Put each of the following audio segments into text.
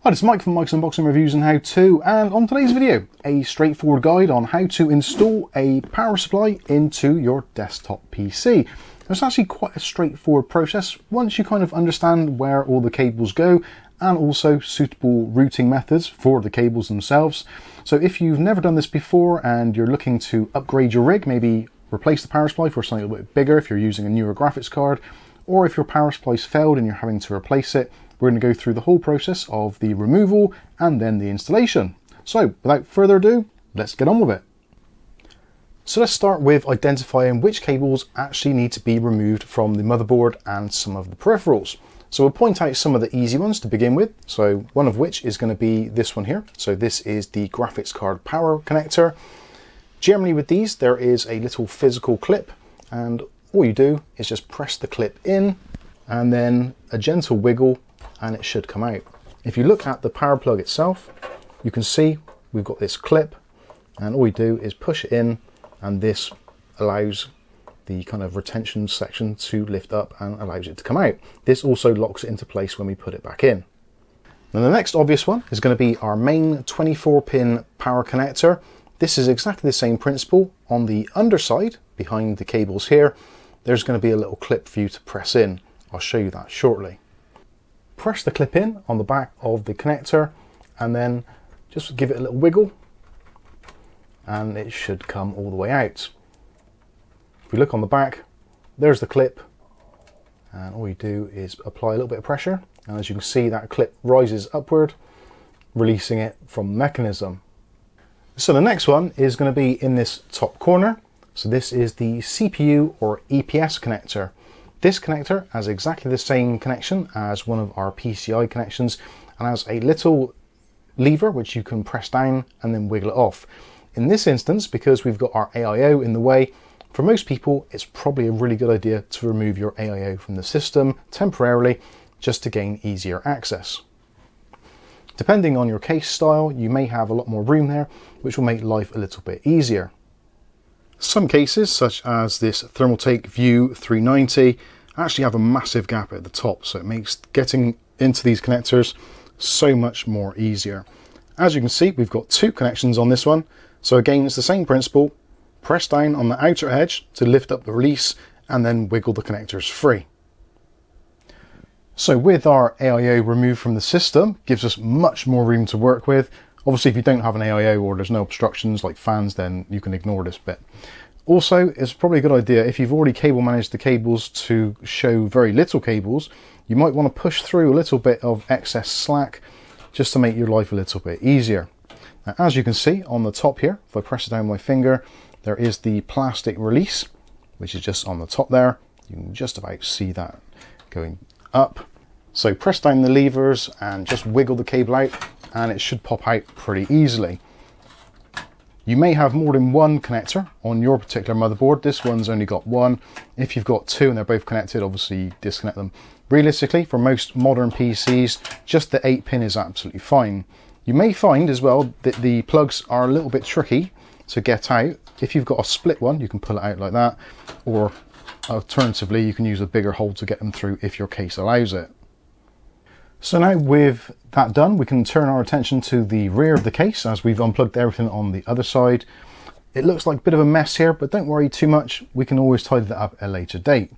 Hi, this is Mike from Mike's Unboxing Reviews and How To, and on today's video, a straightforward guide on how to install a power supply into your desktop PC. It's actually quite a straightforward process once you kind of understand where all the cables go and also suitable routing methods for the cables themselves. So if you've never done this before and you're looking to upgrade your rig, maybe replace the power supply for something a little bit bigger if you're using a newer graphics card, or if your power supply's failed and you're having to replace it, we're going to go through the whole process of the removal and then the installation. So without further ado, let's get on with it. So let's start with identifying which cables actually need to be removed from the motherboard and some of the peripherals. So we'll point out some of the easy ones to begin with. So one of which is going to be this one here. So this is the graphics card power connector. Generally with these, there is a little physical clip, and all you do is just press the clip in and then a gentle wiggle and it should come out. If you look at the power plug itself, you can see we've got this clip, and all we do is push it in, and this allows the kind of retention section to lift up and allows it to come out. This also locks it into place when we put it back in. Now the next obvious one is going to be our main 24-pin power connector. This is exactly the same principle. On the underside, behind the cables here, there's going to be a little clip for you to press in. I'll show you that shortly. Press the clip in on the back of the connector and then just give it a little wiggle and it should come all the way out. If we look on the back, there's the clip, and all you do is apply a little bit of pressure, and as you can see, that clip rises upward, releasing it from the mechanism. So the next one is going to be in this top corner. So this is the CPU or EPS connector. This connector has exactly the same connection as one of our PCIe connections and has a little lever which you can press down and then wiggle it off. In this instance, because we've got our AIO in the way, for most people it's probably a really good idea to remove your AIO from the system temporarily just to gain easier access. Depending on your case style, you may have a lot more room there, which will make life a little bit easier. Some cases, such as this Thermaltake View 390, actually have a massive gap at the top, so it makes getting into these connectors so much more easier. As you can see, we've got two connections on this one, so again it's the same principle. Press down on the outer edge to lift up the release and then wiggle the connectors free. So with our AIO removed from the system, gives us much more room to work with. Obviously, if you don't have an AIO or there's no obstructions like fans, then you can ignore this bit. Also, it's probably a good idea if you've already cable managed the cables to show very little cables, you might want to push through a little bit of excess slack just to make your life a little bit easier. Now, as you can see on the top here, if I press it down with my finger, there is the plastic release, which is just on the top there. You can just about see that going up. So press down the levers and just wiggle the cable out, and it should pop out pretty easily. You may have more than one connector on your particular motherboard. This one's only got one. If you've got two and they're both connected, obviously disconnect them. Realistically, for most modern PCs, just the 8-pin is absolutely fine. You may find as well that the plugs are a little bit tricky to get out. If you've got a split one, you can pull it out like that, or alternatively, you can use a bigger hole to get them through if your case allows it. So now with that done, we can turn our attention to the rear of the case as we've unplugged everything on the other side. It looks like a bit of a mess here, but don't worry too much. We can always tidy that up at a later date.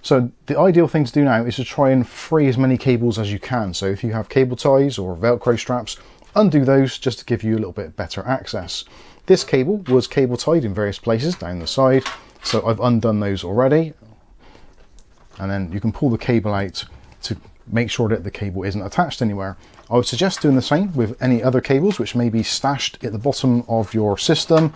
So the ideal thing to do now is to try and free as many cables as you can. So if you have cable ties or Velcro straps, undo those just to give you a little bit better access. This cable was cable tied in various places down the side, so I've undone those already. And then you can pull the cable out to make sure that the cable isn't attached anywhere. I would suggest doing the same with any other cables which may be stashed at the bottom of your system,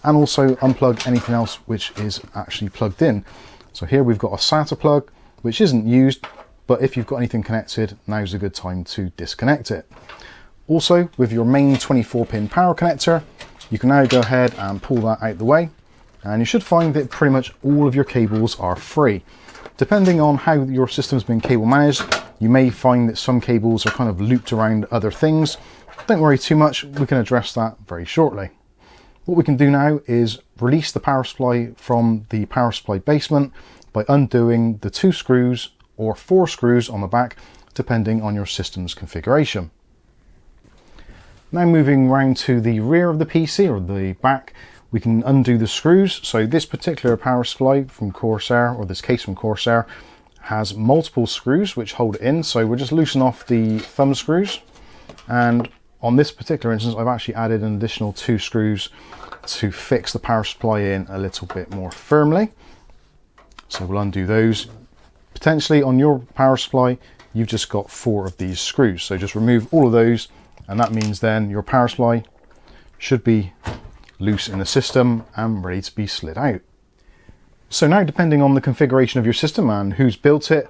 and also unplug anything else which is actually plugged in. So here we've got a SATA plug which isn't used, but if you've got anything connected, now's a good time to disconnect it. Also, with your main 24-pin power connector, you can now go ahead and pull that out the way, and you should find that pretty much all of your cables are free. Depending on how your system's been cable managed, you may find that some cables are kind of looped around other things. Don't worry too much, we can address that very shortly. What we can do now is release the power supply from the power supply basement by undoing the 2 screws or 4 screws on the back, depending on your system's configuration. Now moving around to the rear of the PC, or the back, we can undo the screws. So this particular power supply from Corsair, or this case from Corsair, has multiple screws which hold it in. So we'll just loosen off the thumb screws. And on this particular instance, I've actually added an additional 2 screws to fix the power supply in a little bit more firmly. So we'll undo those. Potentially on your power supply, you've just got 4 of these screws. So just remove all of those, and that means then your power supply should be loose in the system and ready to be slid out. So now, depending on the configuration of your system and who's built it,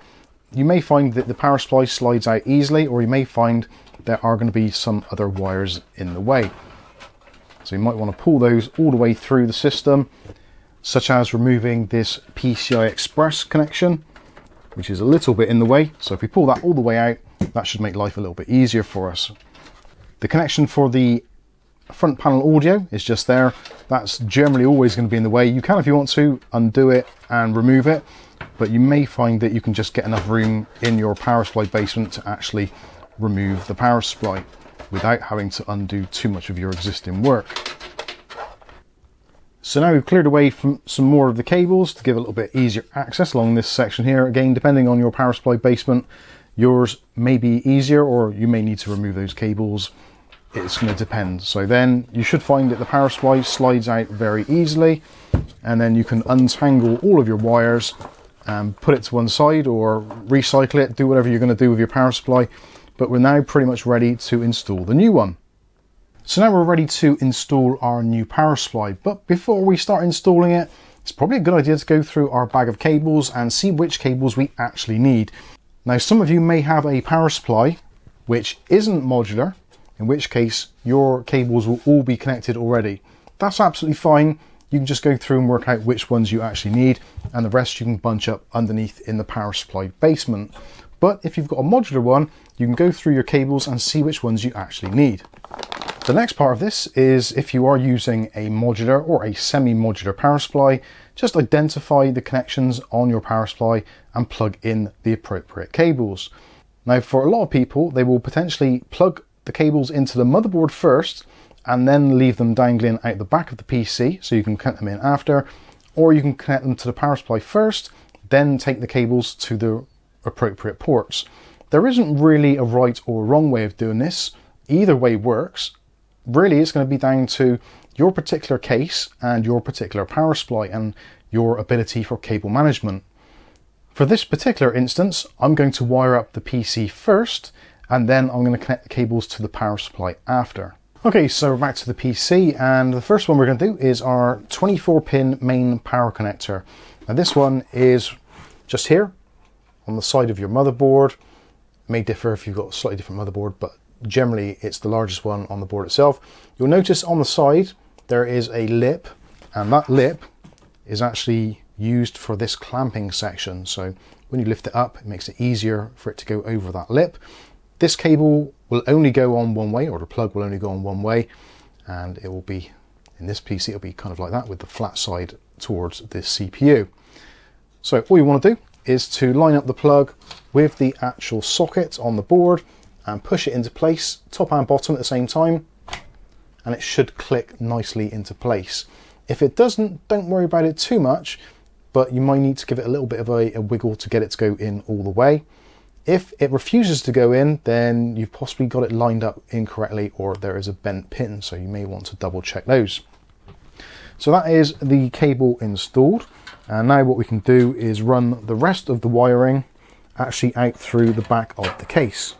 you may find that the power supply slides out easily, or you may find there are going to be some other wires in the way. So you might want to pull those all the way through the system, such as removing this PCI Express connection, which is a little bit in the way. So if we pull that all the way out, that should make life a little bit easier for us. The connection for the front panel audio is just there. That's generally always going to be in the way. You can, if you want to, undo it and remove it, but you may find that you can just get enough room in your power supply basement to actually remove the power supply without having to undo too much of your existing work. So now we've cleared away from some more of the cables to give a little bit easier access along this section here. Again, depending on your power supply basement, yours may be easier, or you may need to remove those cables. It's going to depend. So then you should find that the power supply slides out very easily, and then you can untangle all of your wires and put it to one side, or recycle it, do whatever you're going to do with your power supply. But we're now pretty much ready to install the new one. So now we're ready to install our new power supply, but before we start installing it, it's probably a good idea to go through our bag of cables and see which cables we actually need. Now, some of you may have a power supply which isn't modular, in which case your cables will all be connected already. That's absolutely fine. You can just go through and work out which ones you actually need, and the rest you can bunch up underneath in the power supply basement. But if you've got a modular one, you can go through your cables and see which ones you actually need. The next part of this is, if you are using a modular or a semi-modular power supply, just identify the connections on your power supply and plug in the appropriate cables. Now, for a lot of people, they will potentially plug the cables into the motherboard first and then leave them dangling out the back of the PC, so you can connect them in after, or you can connect them to the power supply first, then take the cables to the appropriate ports. There isn't really a right or wrong way of doing this. Either way works. Really, it's going to be down to your particular case and your particular power supply and your ability for cable management. For this particular instance, I'm going to wire up the PC first, and then I'm going to connect the cables to the power supply after. Okay, so we're back to the PC, and the first one we're going to do is our 24-pin main power connector. Now this one is just here on the side of your motherboard. It may differ if you've got a slightly different motherboard, but generally it's the largest one on the board itself. You'll notice on the side there is a lip, and that lip is actually used for this clamping section. So when you lift it up, it makes it easier for it to go over that lip. This cable will only go on one way, or the plug will only go on one way, and it will be, in this PC, it'll be kind of like that with the flat side towards this CPU. So all you want to do is to line up the plug with the actual socket on the board and push it into place, top and bottom at the same time, and it should click nicely into place. If it doesn't, don't worry about it too much, but you might need to give it a little bit of a wiggle to get it to go in all the way. If it refuses to go in, then you've possibly got it lined up incorrectly, or there is a bent pin, so you may want to double check those. So that is the cable installed, and now what we can do is run the rest of the wiring actually out through the back of the case.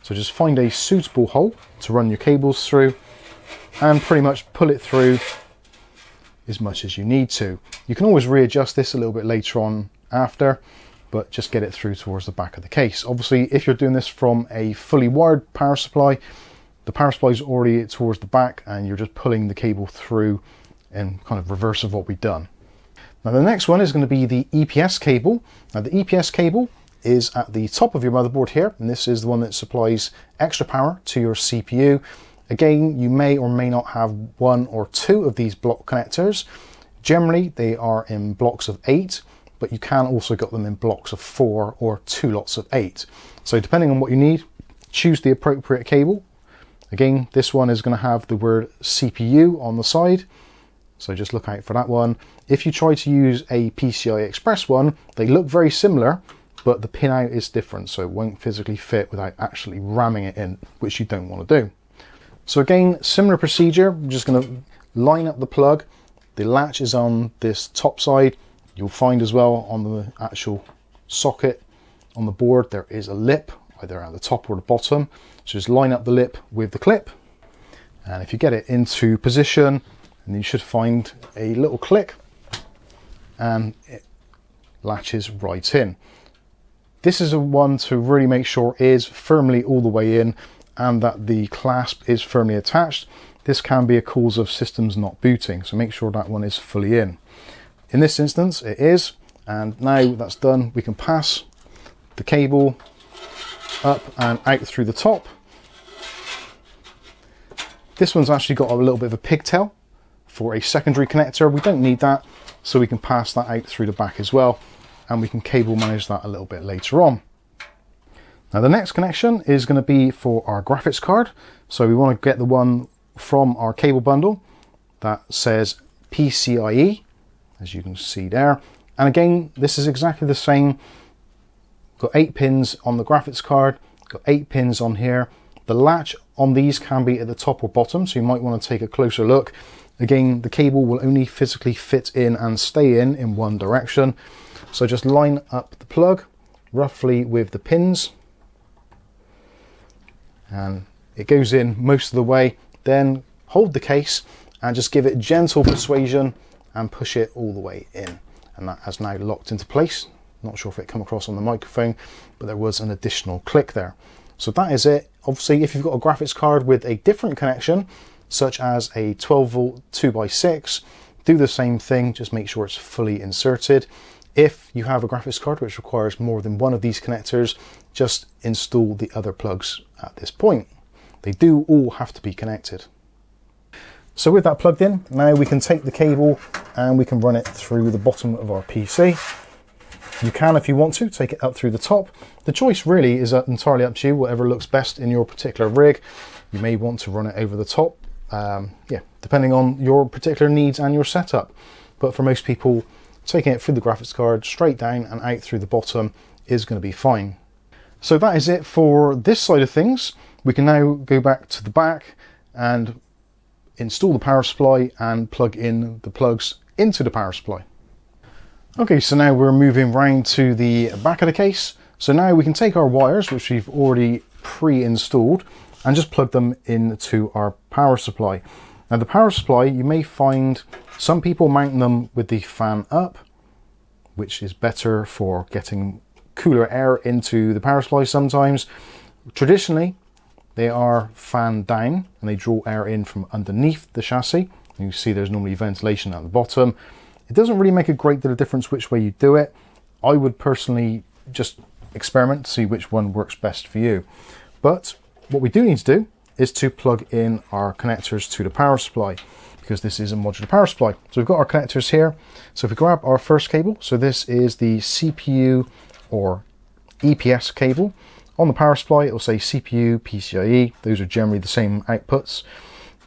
So just find a suitable hole to run your cables through and pretty much pull it through as much as you need to. You can always readjust this a little bit later on after, but just get it through towards the back of the case. Obviously, if you're doing this from a fully wired power supply, the power supply is already towards the back and you're just pulling the cable through in kind of reverse of what we've done. Now the next one is going to be the EPS cable. Now the EPS cable is at the top of your motherboard here, and this is the one that supplies extra power to your CPU. Again, you may or may not have one or two of these block connectors. Generally, they are in blocks of 8, but you can also get them in blocks of 4 or 2 lots of 8. So depending on what you need, choose the appropriate cable. Again, this one is going to have the word CPU on the side, so just look out for that one. If you try to use a PCI Express one, they look very similar, but the pin out is different, so it won't physically fit without actually ramming it in, which you don't want to do. So again, similar procedure. I'm just going to line up the plug. The latch is on this top side. You'll find as well on the actual socket on the board there is a lip, either at the top or the bottom. So just line up the lip with the clip, and if you get it into position, and you should find a little click, and it latches right in. This is a one to really make sure is firmly all the way in and that the clasp is firmly attached. This can be a cause of systems not booting, so make sure that one is fully in. In this instance it is, and now that's done, we can pass the cable up and out through the top. This one's actually got a little bit of a pigtail for a secondary connector. We don't need that, so we can pass that out through the back as well, and we can cable manage that a little bit later on. Now the next connection is going to be for our graphics card, so we want to get the one from our cable bundle that says PCIe, as you can see there. And again, this is exactly the same. Got 8 pins on the graphics card, got 8 pins on here. The latch on these can be at the top or bottom, so you might want to take a closer look. Again, the cable will only physically fit in and stay in one direction. So just line up the plug roughly with the pins, and it goes in most of the way. Then hold the case and just give it gentle persuasion and push it all the way in, and that has now locked into place. Not sure if it come across on the microphone, but there was an additional click there. So that is it. Obviously, if you've got a graphics card with a different connection, such as a 12 volt 2x6, do the same thing, just make sure it's fully inserted. If you have a graphics card which requires more than one of these connectors, just install the other plugs at this point. They do all have to be connected. So with that plugged in, now we can take the cable and we can run it through the bottom of our PC. You can, if you want to, take it up through the top. The choice really is entirely up to you, whatever looks best in your particular rig. You may want to run it over the top, yeah, depending on your particular needs and your setup. But for most people, taking it through the graphics card, straight down and out through the bottom is going to be fine. So that is it for this side of things. We can now go back to the back and install the power supply and plug in the plugs into the power supply. Okay, so now we're moving round to the back of the case. So now we can take our wires, which we've already pre-installed, and just plug them into our power supply. Now the power supply, you may find some people mount them with the fan up, which is better for getting cooler air into the power supply sometimes. Traditionally, they are fan down and they draw air in from underneath the chassis. You see there's normally ventilation at the bottom. It doesn't really make a great deal of difference which way you do it. I would personally just experiment to see which one works best for you. But what we do need to do is to plug in our connectors to the power supply, because this is a modular power supply. So we've got our connectors here. So if we grab our first cable, so this is the CPU or EPS cable. On the power supply, it will say CPU, PCIe. Those are generally the same outputs,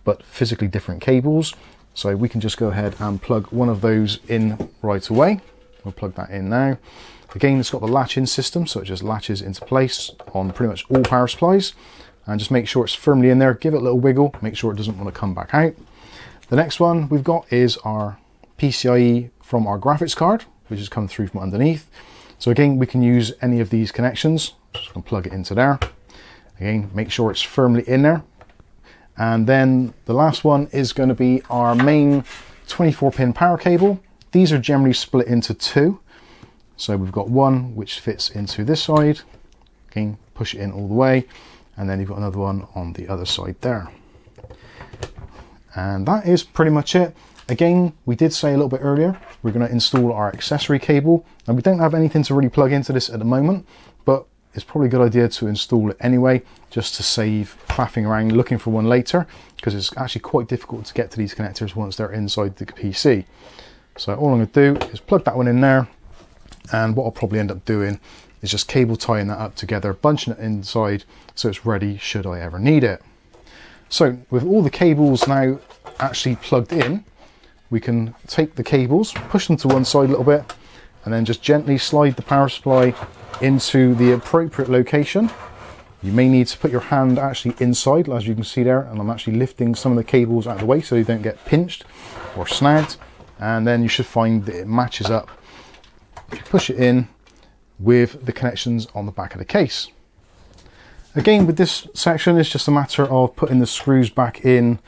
but physically different cables. So we can just go ahead and plug one of those in right away. We'll plug that in now. Again, it's got the latch-in system, so it just latches into place on pretty much all power supplies. And just make sure it's firmly in there, give it a little wiggle, make sure it doesn't want to come back out. The next one we've got is our PCIe from our graphics card, which has come through from underneath. So again, we can use any of these connections. Just going to plug it into there. Again, make sure it's firmly in there. And then the last one is going to be our main 24-pin power cable. These are generally split into two. So we've got one which fits into this side. Again, push it in all the way. And then you've got another one on the other side there. And that is pretty much it. Again, we did say a little bit earlier, we're going to install our accessory cable. And we don't have anything to really plug into this at the moment, but it's probably a good idea to install it anyway, just to save faffing around looking for one later, because it's actually quite difficult to get to these connectors once they're inside the PC. So all I'm going to do is plug that one in there, and what I'll probably end up doing is just cable tying that up together, bunching it inside so it's ready should I ever need it. So with all the cables now actually plugged in, we can take the cables, push them to one side a little bit, and then just gently slide the power supply into the appropriate location. You may need to put your hand actually inside, as you can see there, and I'm actually lifting some of the cables out of the way so they don't get pinched or snagged, and then you should find that it matches up. If you push it in with the connections on the back of the case. Again, with this section, it's just a matter of putting the screws back in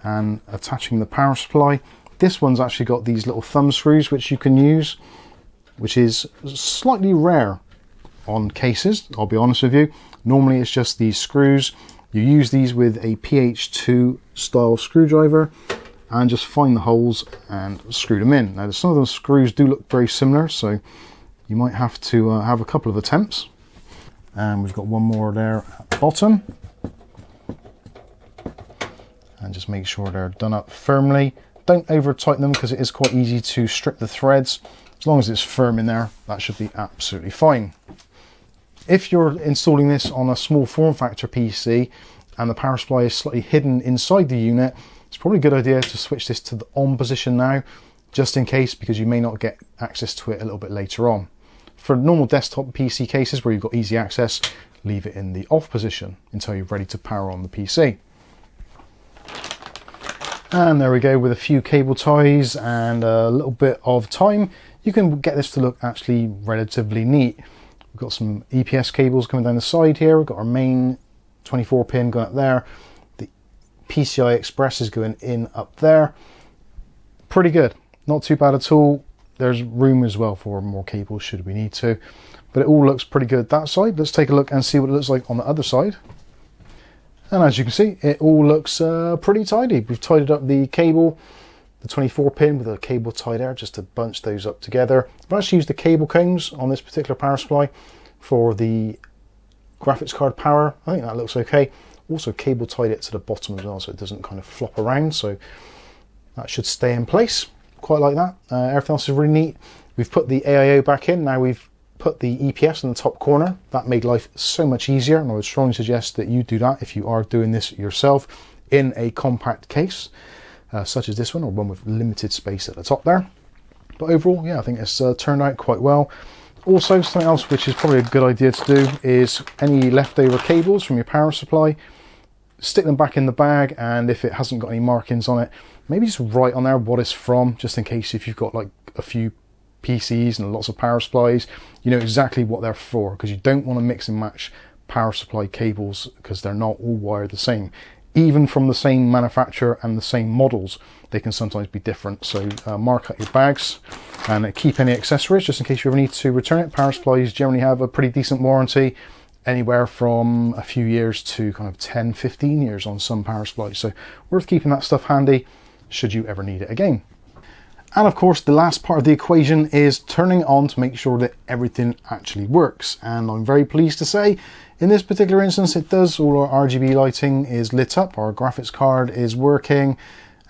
and attaching the power supply. This one's actually got these little thumb screws which you can use, which is slightly rare on cases, I'll be honest with you. Normally it's just these screws. You use these with a PH2 style screwdriver and just find the holes and screw them in. Now some of those screws do look very similar, so you might have to have a couple of attempts. And we've got one more there at the bottom. And just make sure they're done up firmly. Don't over tighten them because it is quite easy to strip the threads. As long as it's firm in there, that should be absolutely fine. If you're installing this on a small form factor PC and the power supply is slightly hidden inside the unit, it's probably a good idea to switch this to the on position now, just in case, because you may not get access to it a little bit later on. For normal desktop PC cases where you've got easy access, leave it in the off position until you're ready to power on the PC. And there we go, with a few cable ties and a little bit of time, you can get this to look actually relatively neat. We've got some EPS cables coming down the side here. We've got our main 24 pin going up there. The PCI Express is going in up there. Pretty good, not too bad at all. There's room as well for more cables should we need to, but it all looks pretty good that side. Let's take a look and see what it looks like on the other side. And as you can see, it all looks pretty tidy. We've tidied up the cable, the 24 pin with a cable tie there, just to bunch those up together. I've actually used the cable combs on this particular power supply for the graphics card power. I think that looks okay. Also cable tied it to the bottom as well, so it doesn't kind of flop around. So that should stay in place. Quite like that. Everything else is really neat. We've put the AIO back in. Now we've put the EPS in the top corner. That made life so much easier, and I would strongly suggest that you do that if you are doing this yourself in a compact case. Such as this one, or one with limited space at the top there. But overall, yeah, I think it's turned out quite well. Also, something else which is probably a good idea to do is any leftover cables from your power supply, stick them back in the bag, and if it hasn't got any markings on it, maybe just write on there what it's from, just in case if you've got like a few PCs and lots of power supplies, you know exactly what they're for, because you don't want to mix and match power supply cables because they're not all wired the same. Even from the same manufacturer and the same models, they can sometimes be different. So mark out your bags and keep any accessories just in case you ever need to return it. Power supplies generally have a pretty decent warranty, anywhere from a few years to kind of 10, 15 years on some power supplies. So worth keeping that stuff handy should you ever need it again. And of course, the last part of the equation is turning it on to make sure that everything actually works. And I'm very pleased to say, in this particular instance, it does. All our RGB lighting is lit up, our graphics card is working,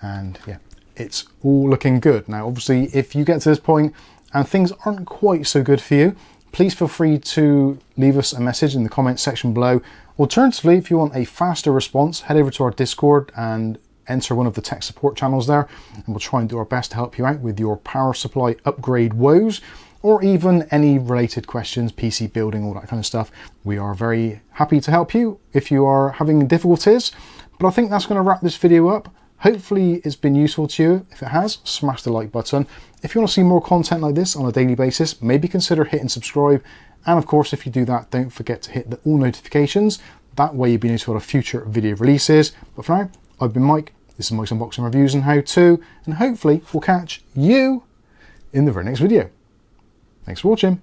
and yeah, it's all looking good. Now, obviously, if you get to this point and things aren't quite so good for you, please feel free to leave us a message in the comments section below. Alternatively, if you want a faster response, head over to our Discord and enter one of the tech support channels there, and we'll try and do our best to help you out with your power supply upgrade woes, or even any related questions, PC building, all that kind of stuff. We are very happy to help you if you are having difficulties. But I think that's going to wrap this video up. Hopefully it's been useful to you. If it has, smash the like button. If you want to see more content like this on a daily basis, maybe consider hitting subscribe. And of course, if you do that, don't forget to hit the all notifications. That way you'll be notified of future video releases. But for now, I've been Mike. This is Mike's Unboxing Reviews and How To, and hopefully we'll catch you in the very next video. Thanks for watching.